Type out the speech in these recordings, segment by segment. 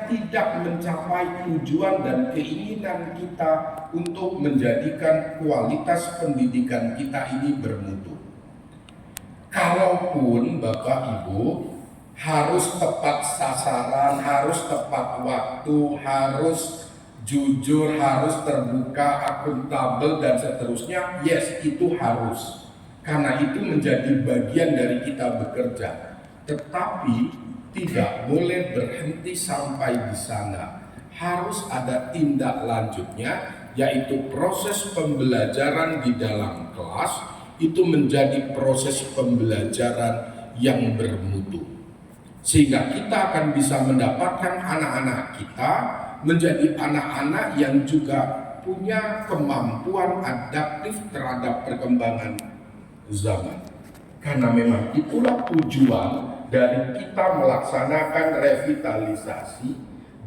tidak mencapai tujuan dan keinginan kita untuk menjadikan kualitas pendidikan kita ini bermutu. Kalaupun Bapak Ibu harus tepat sasaran, harus tepat waktu, harus jujur, harus terbuka, akuntabel dan seterusnya, yes, itu harus. Karena itu menjadi bagian dari kita bekerja. Tetapi tidak boleh berhenti sampai di sana. Harus ada tindak lanjutnya, yaitu proses pembelajaran di dalam kelas. Itu menjadi proses pembelajaran yang bermutu. Sehingga kita akan bisa mendapatkan anak-anak kita menjadi anak-anak yang juga punya kemampuan adaptif terhadap perkembangan zaman. Karena memang itulah tujuan dari kita melaksanakan revitalisasi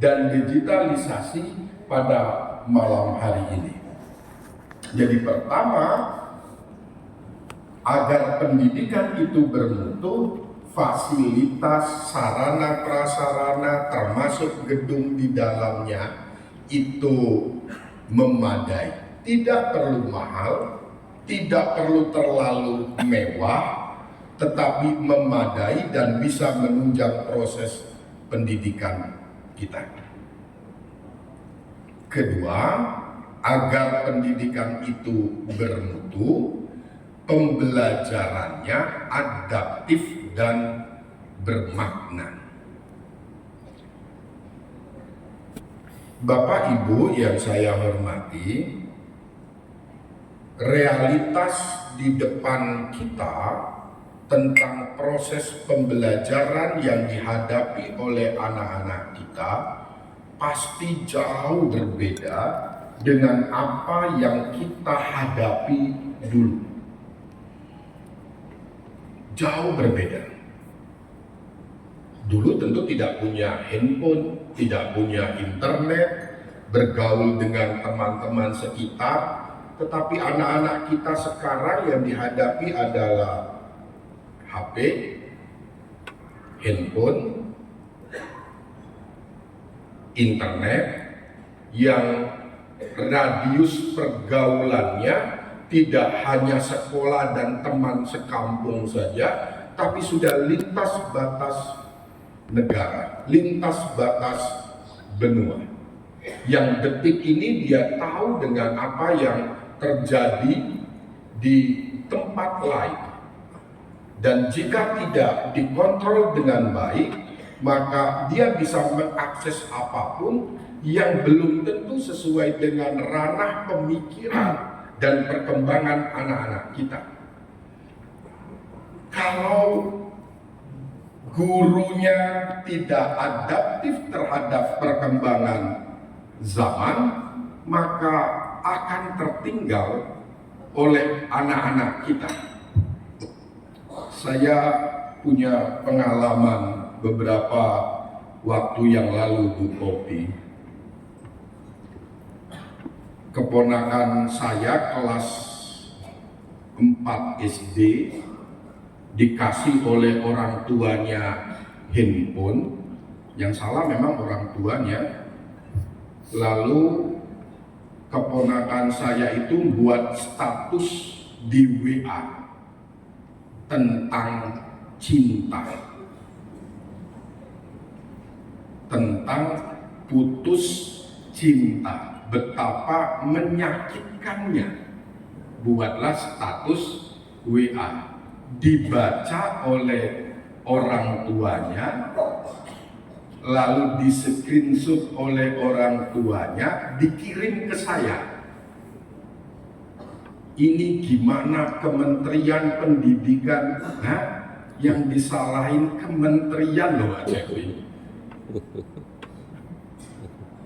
dan digitalisasi pada malam hari ini. Jadi pertama, agar pendidikan itu bermutu, fasilitas, sarana prasarana termasuk gedung di dalamnya itu memadai. Tidak perlu mahal, tidak perlu terlalu mewah, tetapi memadai dan bisa menunjang proses pendidikan kita. Kedua, agar pendidikan itu bermutu, pembelajarannya adaptif dan bermakna. Bapak Ibu yang saya hormati, realitas di depan kita tentang proses pembelajaran yang dihadapi oleh anak-anak kita pasti jauh berbeda dengan apa yang kita hadapi dulu. Jauh berbeda. Dulu tentu tidak punya handphone, tidak punya internet, bergaul dengan teman-teman sekitar, tetapi anak-anak kita sekarang yang dihadapi adalah HP, handphone, internet, yang radius pergaulannya tidak hanya sekolah dan teman sekampung saja, tapi sudah lintas batas negara, lintas batas benua. Yang detik ini dia tahu dengan apa yang terjadi di tempat lain. Dan jika tidak dikontrol dengan baik, maka dia bisa mengakses apapun yang belum tentu sesuai dengan ranah pemikiran dan perkembangan anak-anak kita. Kalau gurunya tidak adaptif terhadap perkembangan zaman, maka akan tertinggal oleh anak-anak kita. Saya punya pengalaman beberapa waktu yang lalu, Bu Popi. Keponakan saya kelas 4 SD dikasih oleh orang tuanya handphone. Yang salah memang orang tuanya. Lalu keponakan saya itu buat status di WA tentang cinta, tentang putus cinta. Betapa menyakitkannya. Buatlah status WA, dibaca oleh orang tuanya, lalu di screenshot oleh orang tuanya, dikirim ke saya. Ini gimana Kementerian Pendidikan? Yang disalahin kementerian loh, Pak Jokowi.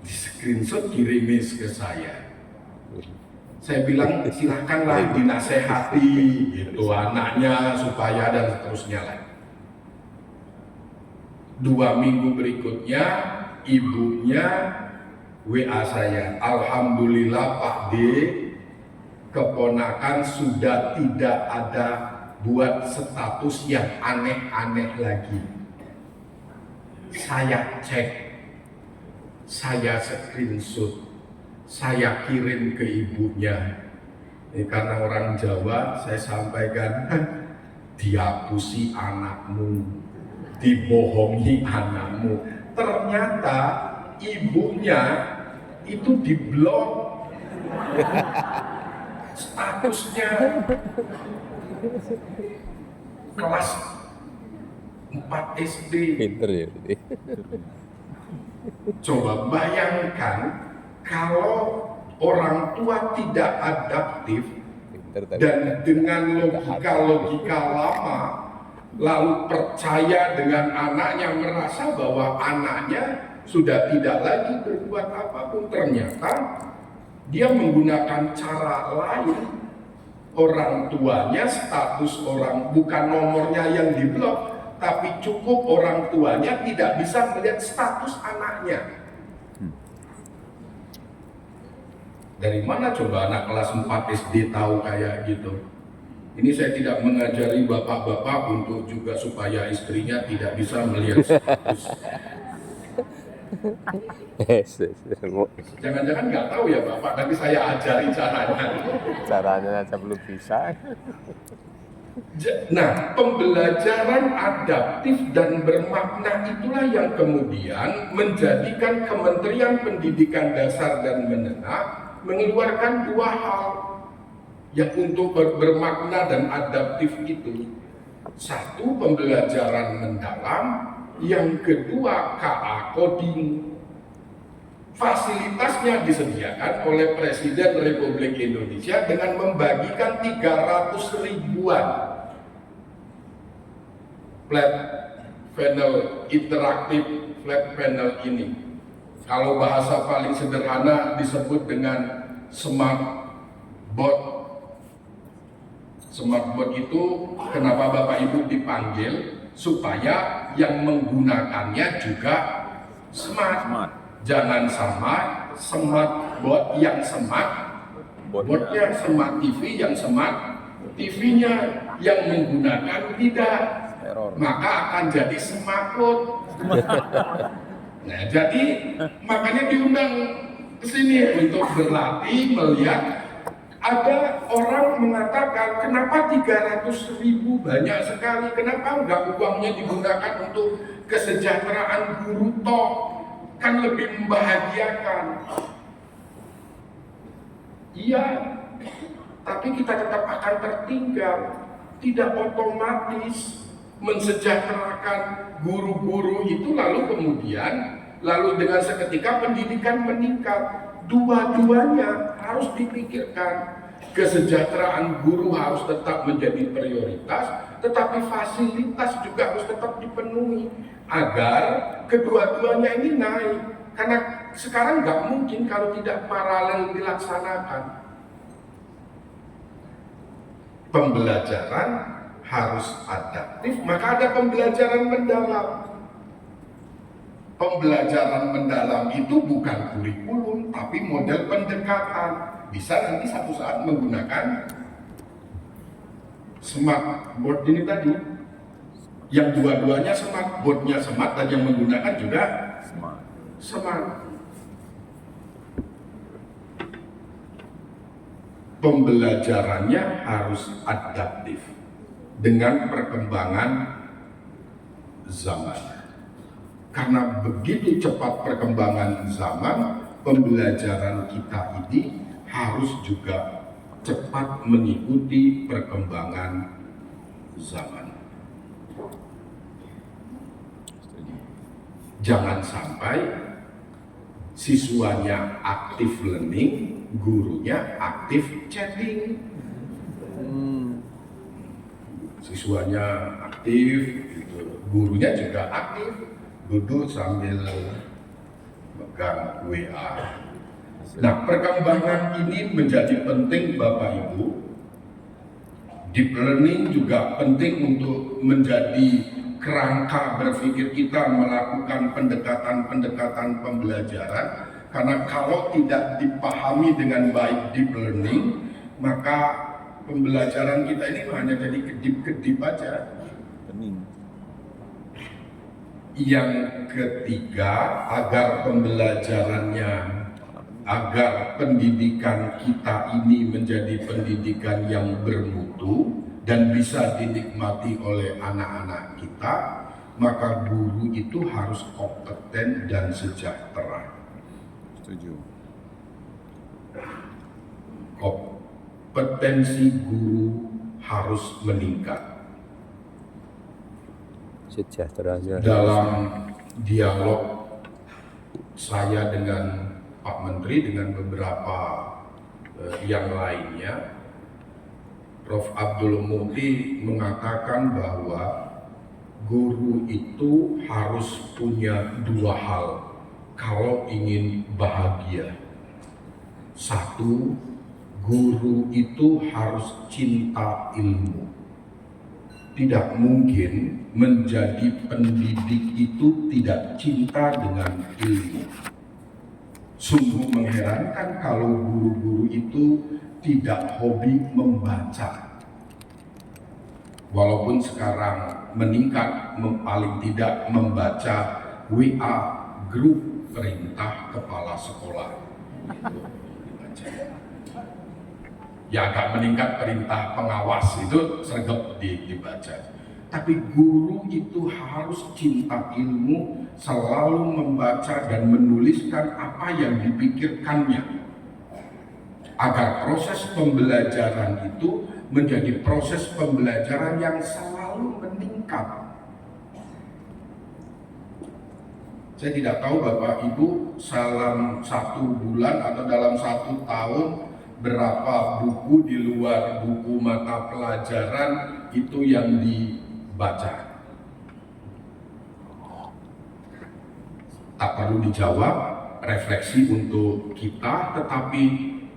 Screenshot kirimis ke saya. Saya bilang silahkanlah dinasehati gitu anaknya supaya dan seterusnya lah. 2 minggu berikutnya ibunya WA saya, alhamdulillah Pak D, keponakan sudah tidak ada buat status yang aneh-aneh lagi. Saya cek, saya screenshot, saya kirim ke ibunya. Ini karena orang Jawa, saya sampaikan, dihapusi anakmu, dibohongi anakmu. Ternyata ibunya itu diblok statusnya kelas 4 SD. Pinter ya. Coba bayangkan kalau orang tua tidak adaptif Pinter tadi. dan dengan logika lama lalu percaya dengan anaknya, merasa bahwa anaknya sudah tidak lagi berbuat apapun, ternyata dia menggunakan cara lain. Orang tuanya, status orang, bukan nomornya yang diblok, tapi cukup orang tuanya tidak bisa melihat status anaknya. Dari mana coba anak kelas 4 SD tahu kayak gitu? Ini saya tidak mengajari bapak-bapak untuk juga supaya istrinya tidak bisa melihat status. Jangan-jangan nggak tahu ya bapak, tapi saya ajari caranya. Caranya aja belum bisa. Nah, pembelajaran adaptif dan bermakna itulah yang kemudian menjadikan Kementerian Pendidikan Dasar dan Menengah mengeluarkan dua hal yang untuk bermakna dan adaptif itu. Satu, pembelajaran mendalam, yang kedua KA coding. Fasilitasnya disediakan oleh Presiden Republik Indonesia dengan membagikan 300 ribuan flat panel interaktif, flat panel ini. Kalau bahasa paling sederhana disebut dengan smart board. Smart board itu kenapa Bapak Ibu dipanggil? Supaya yang menggunakannya juga smart. Jangan sama smart board yang smart, boardnya smart TV yang smart, TV-nya yang menggunakan tidak, maka akan jadi smartphone. Nah, jadi makanya diundang ke sini untuk berlatih melihat. Ada orang mengatakan, kenapa 300 ribu banyak sekali, kenapa enggak uangnya digunakan untuk kesejahteraan guru toh, kan lebih membahagiakan. Iya, tapi kita tetap akan tertinggal, tidak otomatis mensejahterakan guru-guru itu, lalu kemudian dengan seketika pendidikan meningkat. Dua-duanya harus dipikirkan. Kesejahteraan guru harus tetap menjadi prioritas, tetapi fasilitas juga harus tetap dipenuhi agar kedua-duanya ini naik. Karena sekarang nggak mungkin kalau tidak paralel dilaksanakan. Pembelajaran harus adaptif, maka ada pembelajaran mendalam. Pembelajaran mendalam itu bukan kurikulum, tapi model pendekatan. Bisa nanti satu saat menggunakan smart board ini tadi. Yang dua-duanya smart, boardnya smart dan yang menggunakan juga smart. Pembelajarannya harus adaptif dengan perkembangan zaman. Karena begitu cepat perkembangan zaman, pembelajaran kita ini harus juga cepat mengikuti perkembangan zaman. Jangan sampai siswanya aktif learning, gurunya aktif chatting. Siswanya aktif, gurunya juga aktif, duduk sambil megang WA. Nah, perkembangan ini menjadi penting Bapak Ibu. Deep learning juga penting untuk menjadi kerangka berpikir kita melakukan pendekatan-pendekatan pembelajaran. Karena kalau tidak dipahami dengan baik deep learning, maka pembelajaran kita ini hanya jadi kedip-kedip aja. Yang ketiga, agar pendidikan kita ini menjadi pendidikan yang bermutu dan bisa dinikmati oleh anak-anak kita, maka guru itu harus kompeten dan sejahtera. Setuju. Kompetensi guru harus meningkat. Sejahteranya. Dalam dialog saya dengan Pak Menteri, dengan beberapa yang lainnya, Prof. Abdul Muti mengatakan bahwa guru itu harus punya dua hal kalau ingin bahagia. Satu, guru itu harus cinta ilmu. Tidak mungkin menjadi pendidik itu tidak cinta dengan ilmu. Sungguh mengherankan kalau guru-guru itu tidak hobi membaca. Walaupun sekarang meningkat, paling tidak membaca WA grup perintah kepala sekolah. Ya agak meningkat perintah pengawas itu sergap dibaca. Tapi guru itu harus cinta ilmu, selalu membaca dan menuliskan apa yang dipikirkannya, agar proses pembelajaran itu menjadi proses pembelajaran yang selalu meningkat. Saya tidak tahu Bapak Ibu dalam 1 bulan atau dalam 1 tahun berapa buku di luar buku mata pelajaran itu yang dibaca. Tak perlu dijawab, refleksi untuk kita, tetapi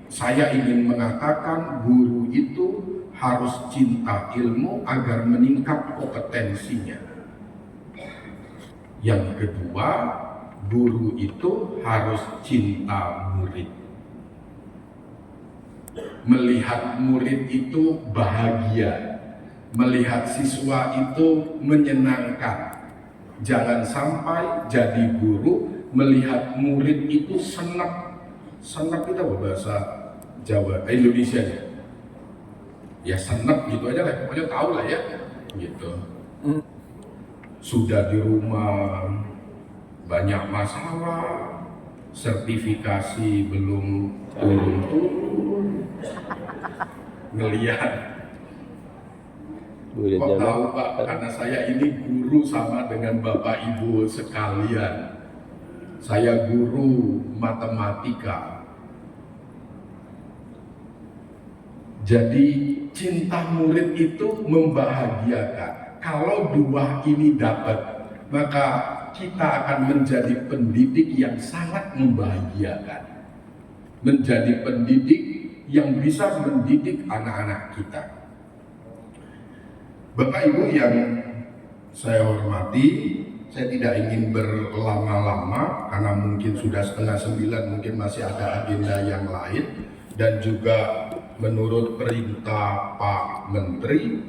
saya ingin mengatakan guru itu harus cinta ilmu agar meningkat kompetensinya. Yang kedua, guru itu harus cinta murid. Melihat murid itu bahagia, melihat siswa itu menyenangkan. Jangan sampai jadi guru melihat murid itu senang. Senang itu apa bahasa Jawa, Indonesia ya? Ya senang gitu aja lah, pokoknya tahu lah ya, gitu. Sudah di rumah banyak masalah, sertifikasi belum turun, ngelihat. Kok tahu Pak, karena saya ini guru sama dengan Bapak Ibu sekalian. Saya guru matematika. Jadi cinta murid itu membahagiakan. Kalau dua ini dapat, maka kita akan menjadi pendidik yang sangat membahagiakan. Menjadi pendidik yang bisa mendidik anak-anak kita. Bapak Ibu yang saya hormati, saya tidak ingin berlama-lama karena mungkin sudah 8:30, mungkin masih ada agenda yang lain. Dan juga menurut perintah Pak Menteri,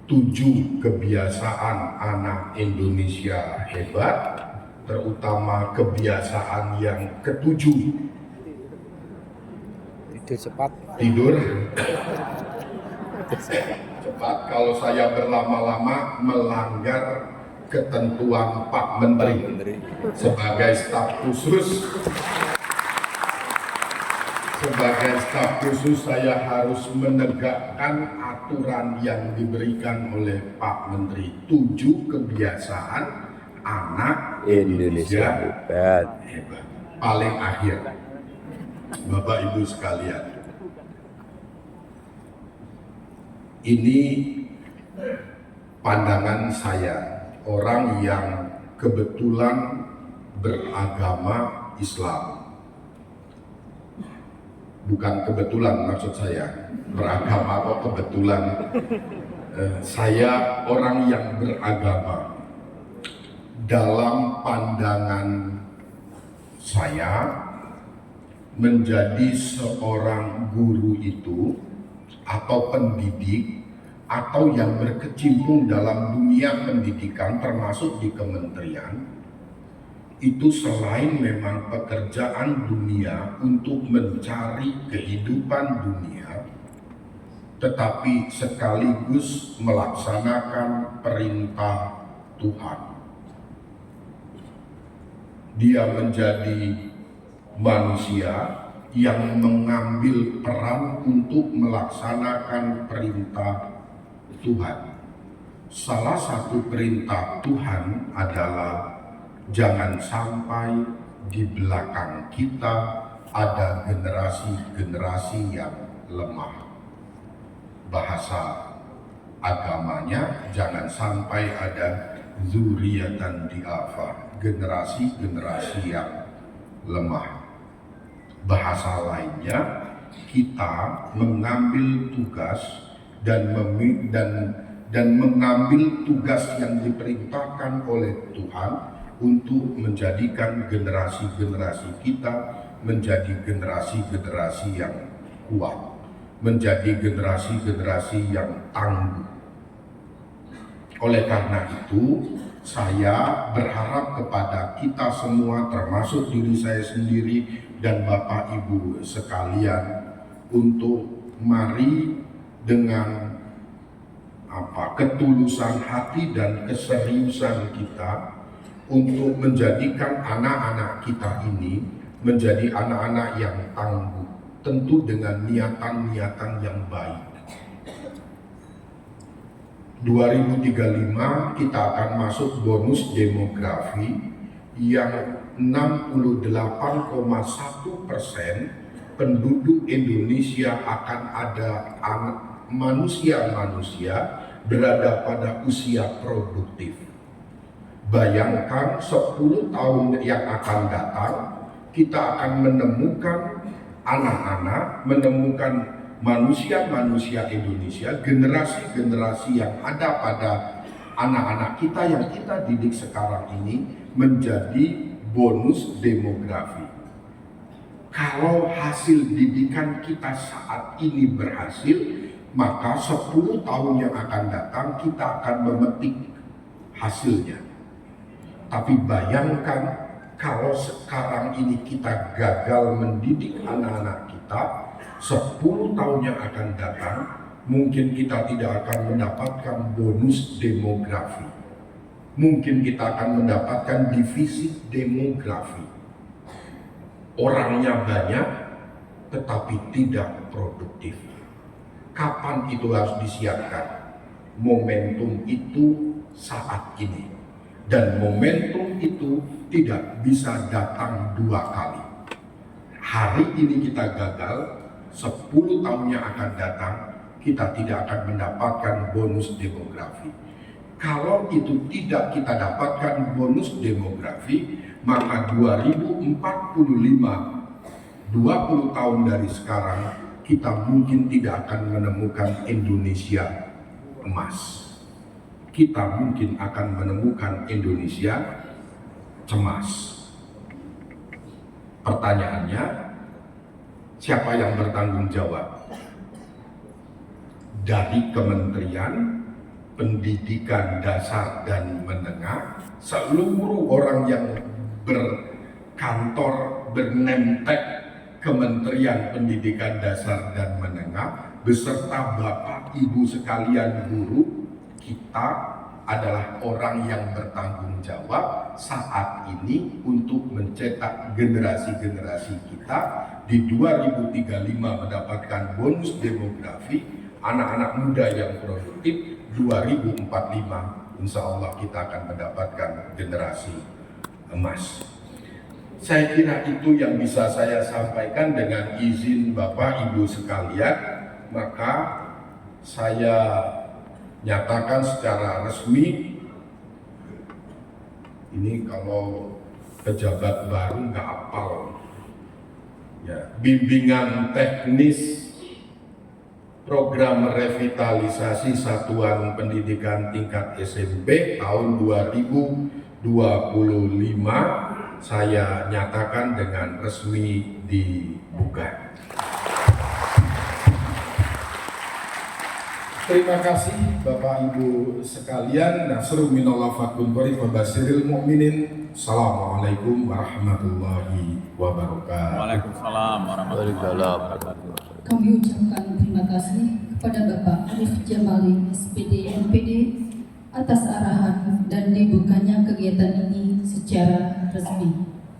7 kebiasaan anak Indonesia hebat, terutama kebiasaan yang ke-7. Tidur cepat. Tidur cepat. Kalau saya berlama-lama melanggar ketentuan Pak Menteri. Sebagai staf khusus saya harus menegakkan aturan yang diberikan oleh Pak Menteri. 7 kebiasaan anak Indonesia hebat. Paling akhir, Bapak Ibu sekalian, ini pandangan saya, orang yang kebetulan beragama Islam. Bukan kebetulan maksud saya, beragama kok kebetulan. Saya orang yang beragama. Dalam pandangan saya, menjadi seorang guru itu atau pendidik atau yang berkecimpung dalam dunia pendidikan termasuk di kementerian, itu selain memang pekerjaan dunia untuk mencari kehidupan dunia, tetapi sekaligus melaksanakan perintah Tuhan. Dia menjadi manusia yang mengambil peran untuk melaksanakan perintah Tuhan. Salah satu perintah Tuhan adalah jangan sampai di belakang kita ada generasi-generasi yang lemah. Bahasa agamanya, jangan sampai ada zuriatan diafa, generasi-generasi yang lemah. Bahasa lainnya, kita mengambil tugas dan mengambil tugas yang diperintahkan oleh Tuhan untuk menjadikan generasi-generasi kita menjadi generasi-generasi yang kuat, menjadi generasi-generasi yang tangguh. Oleh karena itu, saya berharap kepada kita semua, termasuk diri saya sendiri dan Bapak Ibu sekalian, untuk mari dengan ketulusan hati dan keseriusan kita untuk menjadikan anak-anak kita ini menjadi anak-anak yang tangguh, tentu dengan niatan-niatan yang baik. 2035 kita akan masuk bonus demografi yang 68,1% penduduk Indonesia akan ada manusia-manusia berada pada usia produktif. Bayangkan 10 tahun yang akan datang, kita akan menemukan anak-anak, menemukan manusia-manusia Indonesia, generasi-generasi yang ada pada anak-anak kita yang kita didik sekarang ini menjadi bonus demografi. Kalau hasil didikan kita saat ini berhasil, maka 10 tahun yang akan datang kita akan memetik hasilnya. Tapi bayangkan kalau sekarang ini kita gagal mendidik anak-anak kita, 10 tahun yang akan datang, mungkin kita tidak akan mendapatkan bonus demografi. Mungkin kita akan mendapatkan defisit demografi. Orangnya banyak, tetapi tidak produktif. Kapan itu harus disiapkan? Momentum itu saat ini. Dan momentum itu tidak bisa datang 2 kali. Hari ini kita gagal, 10 tahun yang akan datang, kita tidak akan mendapatkan bonus demografi. Kalau itu tidak kita dapatkan bonus demografi, maka 2045, 20 tahun dari sekarang, kita mungkin tidak akan menemukan Indonesia emas. Kita mungkin akan menemukan Indonesia cemas. Pertanyaannya, siapa yang bertanggung jawab? Dari Kementerian Pendidikan Dasar dan Menengah, seluruh orang yang berkantor bernempel Kementerian Pendidikan Dasar dan Menengah beserta Bapak Ibu sekalian guru, kita adalah orang yang bertanggung jawab saat ini untuk mencetak generasi-generasi kita di 2035 mendapatkan bonus demografi, anak-anak muda yang produktif. 2045 insya Allah kita akan mendapatkan generasi emas. Saya kira itu yang bisa saya sampaikan. Dengan izin Bapak Ibu sekalian, maka saya nyatakan secara resmi, ini kalau pejabat baru nggak apal ya, bimbingan teknis program revitalisasi satuan pendidikan tingkat SMP tahun 2025 saya nyatakan dengan resmi dibuka. Terima kasih Bapak Ibu sekalian. Nasrul minallah fakun qarib wa basyiril mu'minin. Assalamualaikum warahmatullahi wabarakatuh. Waalaikumsalam warahmatullahi wabarakatuh. Kami ucapkan terima kasih kepada Bapak Arif Jamali, SPD NPD, atas arahan dan dibukanya kegiatan ini secara resmi.